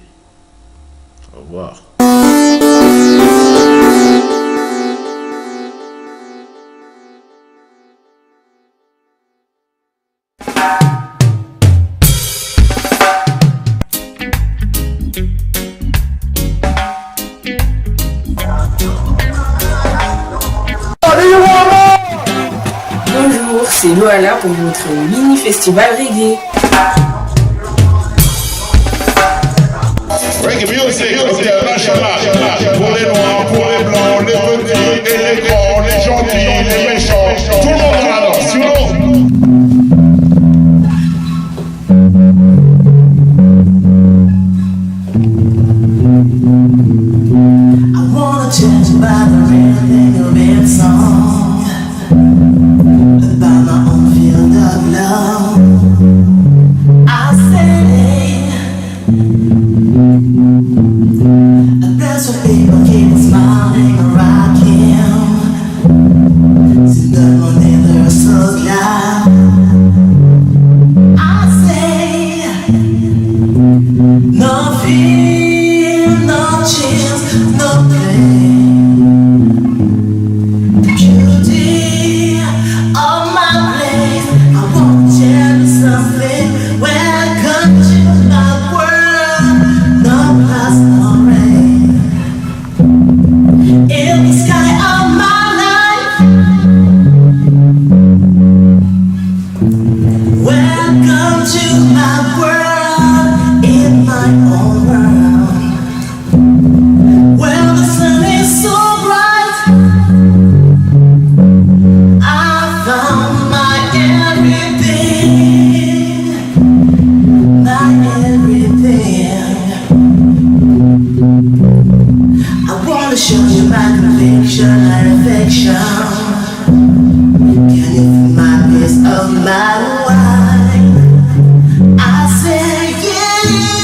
Au revoir. Bonjour, c'est Loala pour vous montrer le mini-festival reggae. Reggae music international. Pour les noirs, pour les blancs, les petits et les grands, les gentils, les méchants. Tout le monde dans la danse, sinon... I wanna change about the real thing of it song, about my own field of love. I say that's what people keep smiling and rocking. See the one they're so glad. I say no fear, no chills, no pain. The beauty of my place, I want to tell you something. Welcome to my world, no past, no rain. In the sky of my life, welcome to my world, in my own world. Well, the sun is so bright, I found my everything, my everything. I wanna show you my conviction and affection. Can you feel my piece of my wine? I say yeah.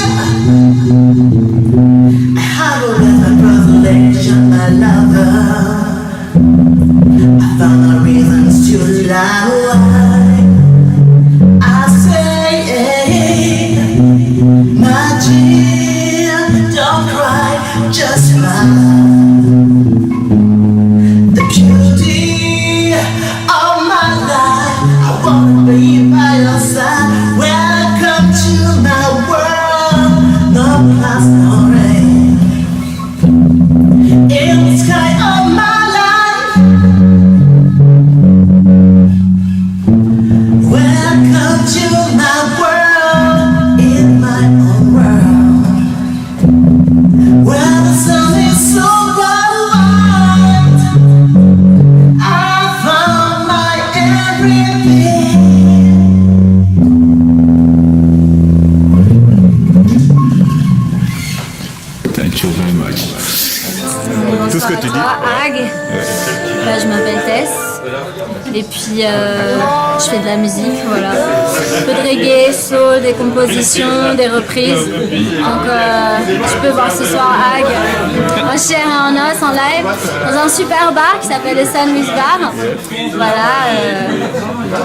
I have a with my revelation, my lover. I found no reasons to lie. I say my dear, don't cry, just smile. The beauty of my life, I wanna be by your side. Welcome to my world, no clouds, no rain. In the sky of my life, welcome to my world, in my own world. Where the sun is so bright, I found my everything. Thank you very much. Tout ce que tu dis. Ag. Je m'appelle Tess. Et puis je fais de la musique, voilà. Un peu de reggae, soul, des compositions, des reprises. Donc tu peux voir ce soir Ag en chair et en os, en live, dans un super bar qui s'appelle le San Luis Bar. Voilà.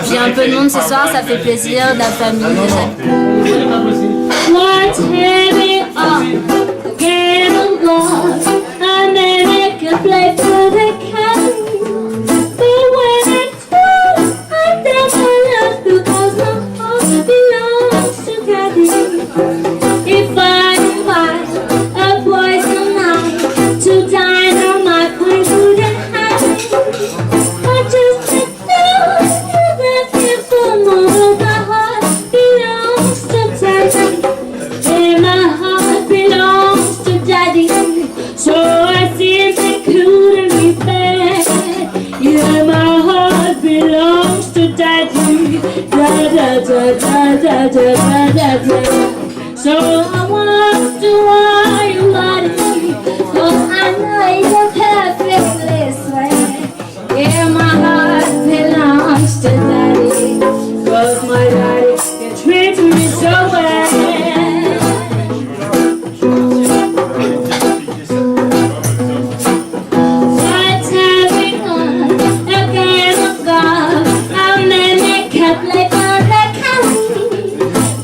Puis un peu de monde ce soir, ça fait plaisir, de la famille, des amis. Let's have it all, get along, and then I can play for the cat. But when it's full, I don't love because my heart belongs to Daddy. If I invite a boy tonight to dine on my place with a hat, I just sit down to that beautiful moment. The heart belongs to Daddy. And my heart belongs to Daddy. So I simply couldn't be bad. Yeah, my heart belongs to Daddy. Da da da da da da da da da. So I want to why you like me, 'cause I know you're perfect this way. Yeah, my heart belongs to Daddy, 'cause my daddy can treat me so well. Let's have it on, a game of golf. I'll make a play for the county.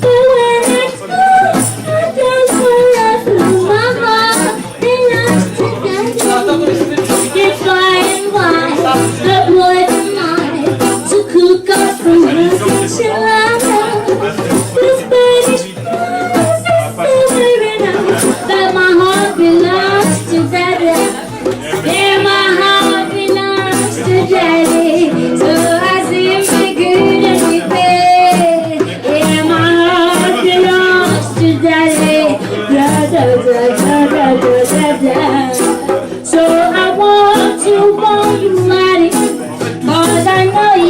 But when it's good, I dance for love through my heart. Belongs to Daddy. If I invite a boy tonight to cook up from his kitchen ladder, this Spanish food is so very nice. But my heart belongs to Daddy. Yeah, my heart belongs to Daddy. So I simply couldn't be bad. Yeah, my heart belongs to Daddy. Da da da da da da da da. So I want to want you, Daddy, 'cause I know you.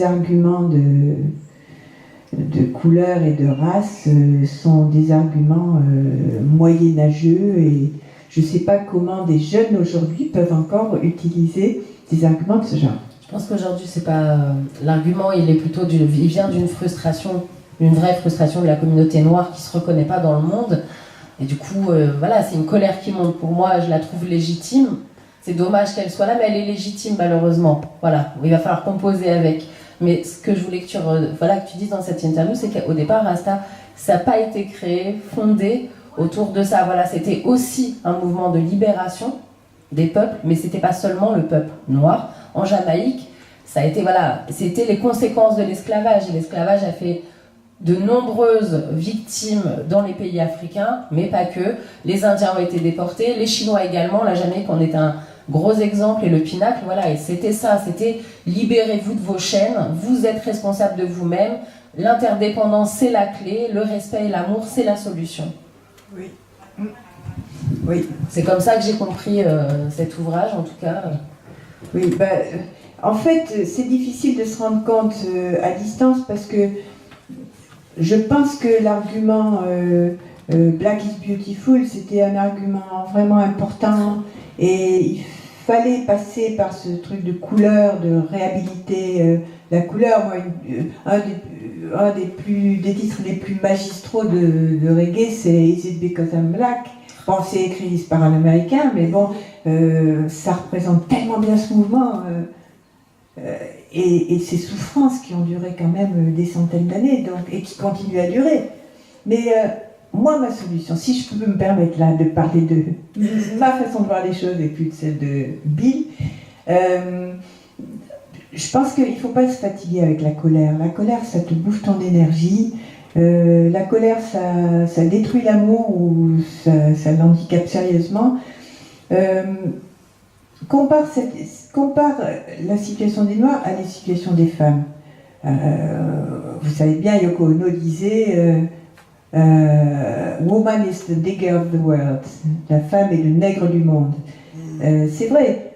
ces arguments de couleur et de race sont des arguments moyenâgeux et je ne sais pas comment des jeunes aujourd'hui peuvent encore utiliser des arguments de ce genre. Je pense qu'aujourd'hui, c'est pas l'argument, il vient d'une frustration, une vraie frustration de la communauté noire qui se reconnaît pas dans le monde. Et du coup, voilà, c'est une colère qui monte. Pour moi, je la trouve légitime. C'est dommage qu'elle soit là, mais elle est légitime malheureusement. Voilà, il va falloir composer avec. Mais ce que je voulais que tu dises dans cette interview, c'est qu'au départ, Rasta, ça n'a pas été créé, fondé autour de ça. Voilà, c'était aussi un mouvement de libération des peuples, mais c'était pas seulement le peuple noir. En Jamaïque, ça a été, voilà, c'était les conséquences de l'esclavage. Et l'esclavage a fait de nombreuses victimes dans les pays africains, mais pas que. Les Indiens ont été déportés, les Chinois également. La Jamaïque, on est un gros exemple et le pinacle, voilà. Et c'était ça, c'était libérez-vous de vos chaînes, vous êtes responsable de vous-même. L'interdépendance, c'est la clé. Le respect et l'amour, c'est la solution. Oui. Oui. C'est comme ça que j'ai compris cet ouvrage, en tout cas. Oui, en fait, c'est difficile de se rendre compte à distance parce que je pense que l'argument Black is Beautiful, c'était un argument vraiment important et il fallait passer par ce truc de couleur, de réhabiliter la couleur. Moi, un des titres les plus magistraux de reggae, c'est Is It Because I'm Black? Bon, c'est écrit par un Américain, mais bon, ça représente tellement bien ce mouvement et ces souffrances qui ont duré quand même des centaines d'années et qui continuent à durer. Mais moi, ma solution, si je peux me permettre là de parler de ma façon de voir les choses et puis de celle de Bill, je pense qu'il ne faut pas se fatiguer avec la colère. La colère, ça te bouffe ton énergie. La colère, ça détruit l'amour ou ça l'handicape sérieusement. Compare la situation des Noirs à la situation des femmes. Vous savez bien, Yoko Ono disait Woman is the nigger of the world. La femme est le nègre du monde. C'est vrai.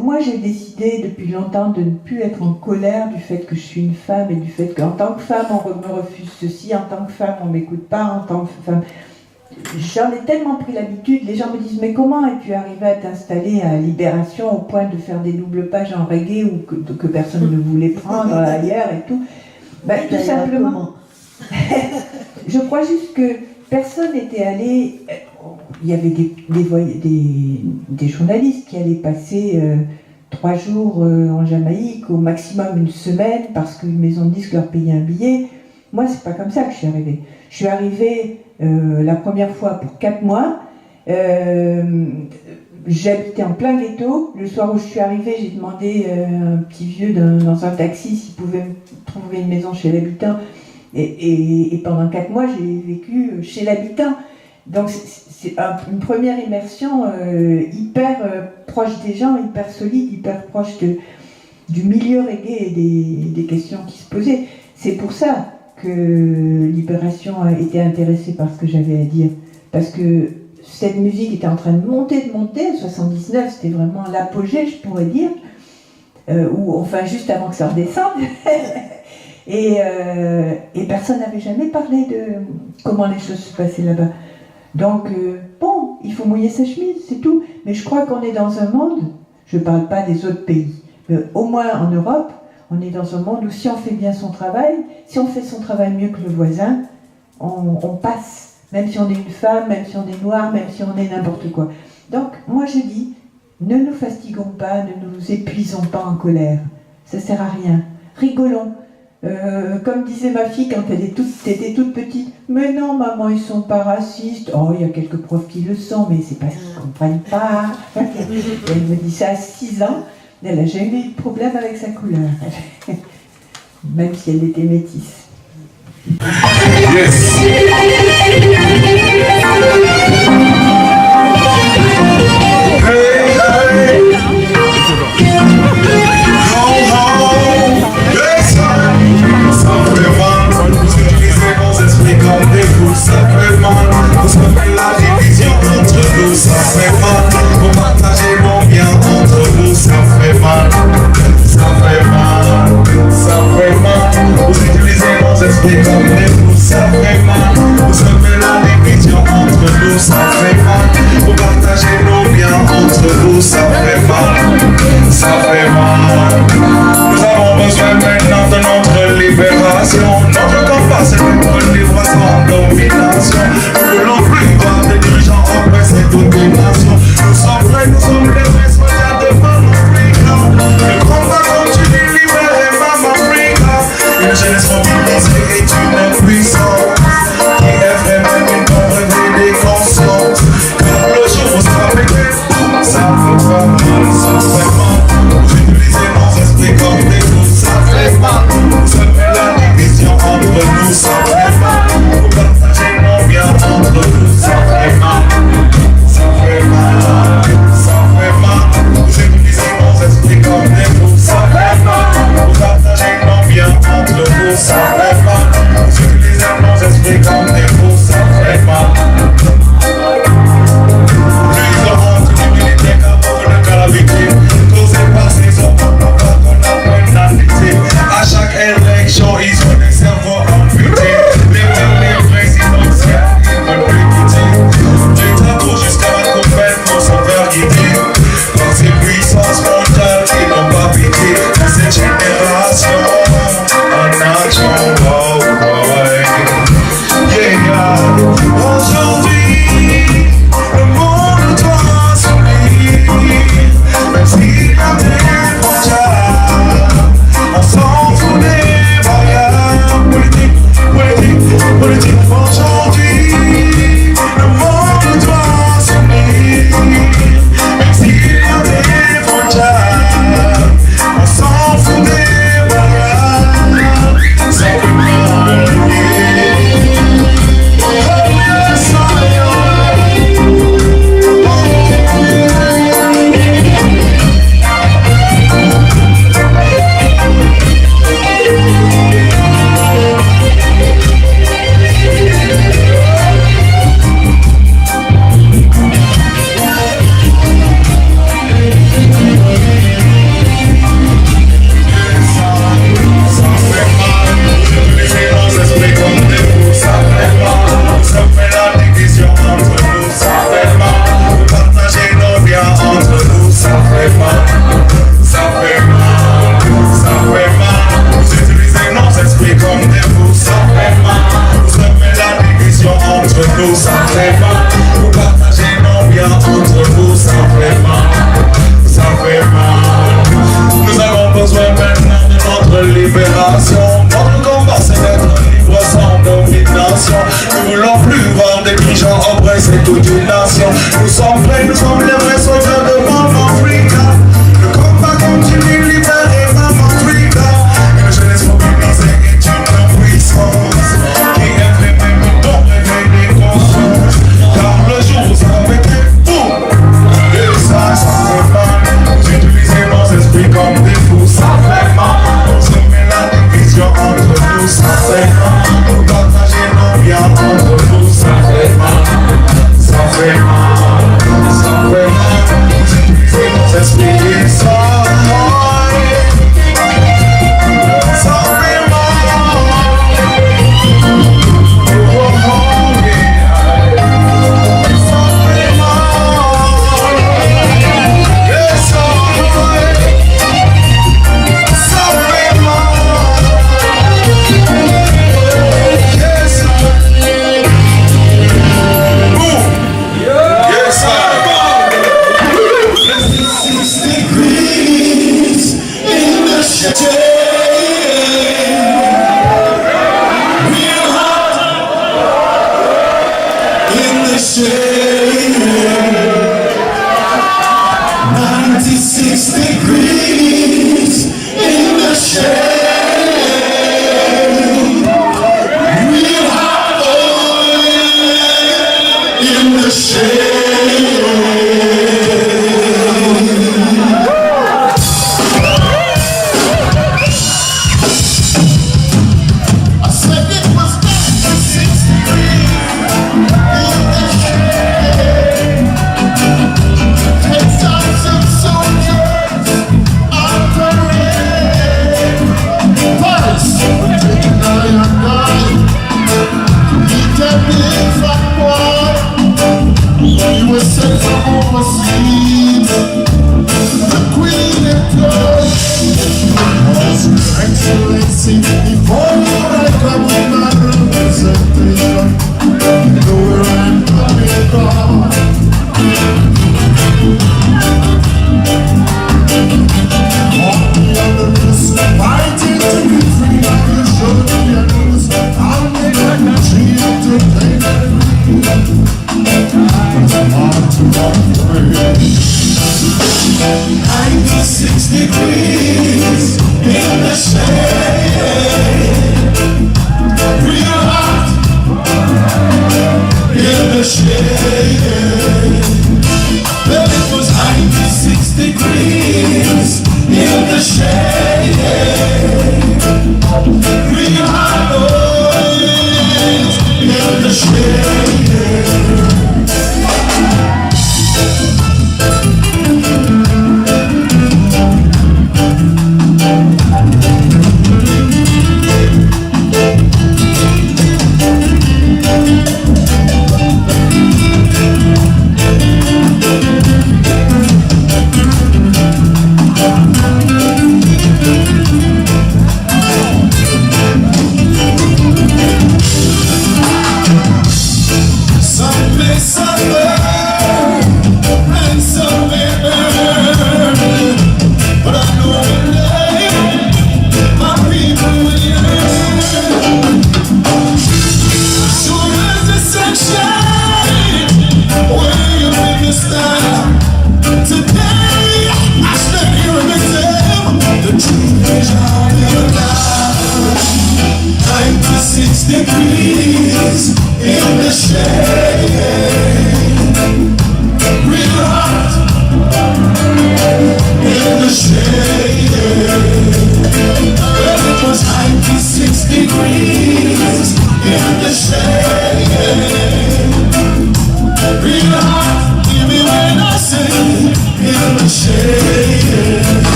Moi, j'ai décidé depuis longtemps de ne plus être en colère du fait que je suis une femme et du fait qu'en tant que femme, on me refuse ceci, en tant que femme, on ne m'écoute pas, en tant que femme... J'en ai tellement pris l'habitude, les gens me disent « Mais comment es-tu arrivé à t'installer à Libération au point de faire des doubles pages en reggae ou que personne ne voulait prendre ailleurs et tout ?» Tout simplement. Je crois juste que personne n'était allé... Il y avait des journalistes qui allaient passer 3 jours en Jamaïque, au maximum une semaine, parce qu'une maison de disques leur payait un billet. Moi, c'est pas comme ça que je suis arrivée. Je suis arrivée la première fois pour 4 mois. J'habitais en plein ghetto. Le soir où je suis arrivée, j'ai demandé à un petit vieux dans un taxi s'il pouvait me trouver une maison chez l'habitant. Et pendant 4 mois, j'ai vécu chez l'habitant. Donc c'est une première immersion hyper proche des gens, hyper solide, hyper proche du milieu reggae et des questions qui se posaient. C'est pour ça que Libération a été intéressée par ce que j'avais à dire. Parce que cette musique était en train de monter. En 79, c'était vraiment l'apogée, je pourrais dire. Ou enfin juste avant que ça redescende. et personne n'avait jamais parlé de comment les choses se passaient là-bas. Donc, bon, il faut mouiller sa chemise, c'est tout. Mais je crois qu'on est dans un monde, je ne parle pas des autres pays, mais au moins en Europe, on est dans un monde où si on fait bien son travail, si on fait son travail mieux que le voisin, on passe. Même si on est une femme, même si on est noir, même si on est n'importe quoi. Donc, moi je dis, ne nous fatiguons pas, ne nous épuisons pas en colère. Ça ne sert à rien. Rigolons. Comme disait ma fille quand elle était toute petite, mais non maman, ils sont pas racistes. Oh, il y a quelques profs qui le sont, mais c'est parce qu'ils ne comprennent pas. Elle me dit ça à 6 ans, elle n'a jamais eu de problème avec sa couleur, même si elle était métisse. Yes. Ça fait mal, vous savez la division entre nous, ça fait mal. Pour partager mon bien entre nous, ça fait mal, ça fait mal, ça bien entre vous, ça fait mal, ça fait mal. Nous avons besoin maintenant de notre libération. Notre combat c'est d'être libre sans domination. Nous ne voulons plus voir des pigeons oppresser toute une nation. Nous sommes prêts, nous sommes les vrais soldats de Maman Africa. Le combat continue, libérer Maman Africa. Une jeunesse mobilisée est une puissance qui est fait même pour réveiller des consciences. Car le jour où ça va être fou, et ça fait mal. Vous utilisez nos esprits comme des fous, ça fait mal. On se met la division entre nous, ça fait mal. Nous partager nos biens entre nous, ça fait mal. Ça fait mal, ça fait mal. Vous utilisez nos esprits et ça fait mal.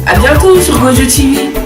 À bientôt sur Gojo TV.